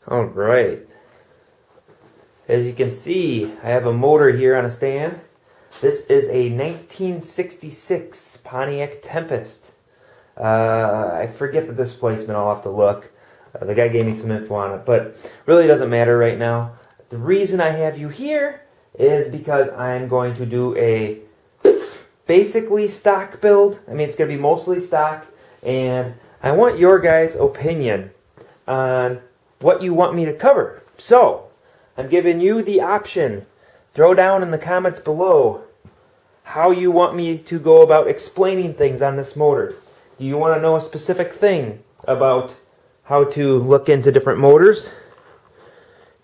Alright, as you can see, I have a motor here on a stand. This is a 1966 Pontiac Tempest. I forget the displacement, I'll have to look. The guy gave me some info on it, but really doesn't matter right now. The reason I have you here is because I'm going to do a basically stock build. I mean, it's going to be mostly stock, and I want your guys' opinion on what you want me to cover. So, I'm giving you the option. Throw down in the comments below how you want me to go about explaining things on this motor. Do you want to know a specific thing about how to look into different motors?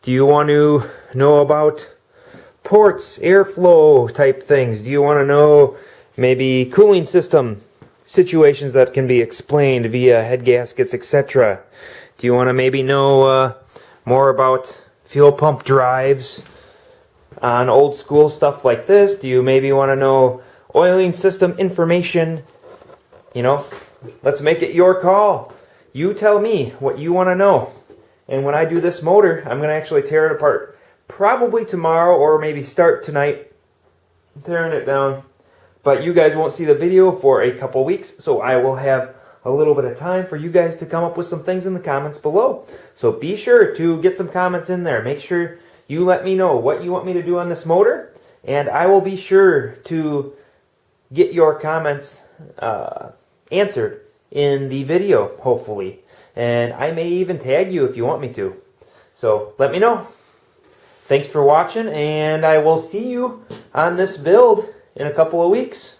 Do you want to know about ports, airflow type things? Do you want to know maybe cooling system situations that can be explained via head gaskets, etc.? Do you want to maybe know more about fuel pump drives on old school stuff like this? Do you maybe want to know oiling system information? You know, let's make it your call. You tell me what you want to know. And when I do this motor, I'm going to actually tear it apart probably tomorrow, or maybe start tonight tearing it down. But you guys won't see the video for a couple weeks, so I will have a little bit of time for you guys to come up with some things in the comments below. So be sure to get some comments in there. Make sure you let me know what you want me to do on this motor, and I will be sure to get your comments answered in the video, hopefully. And I may even tag you if you want me to. So let me know. Thanks for watching, and I will see you on this build in a couple of weeks.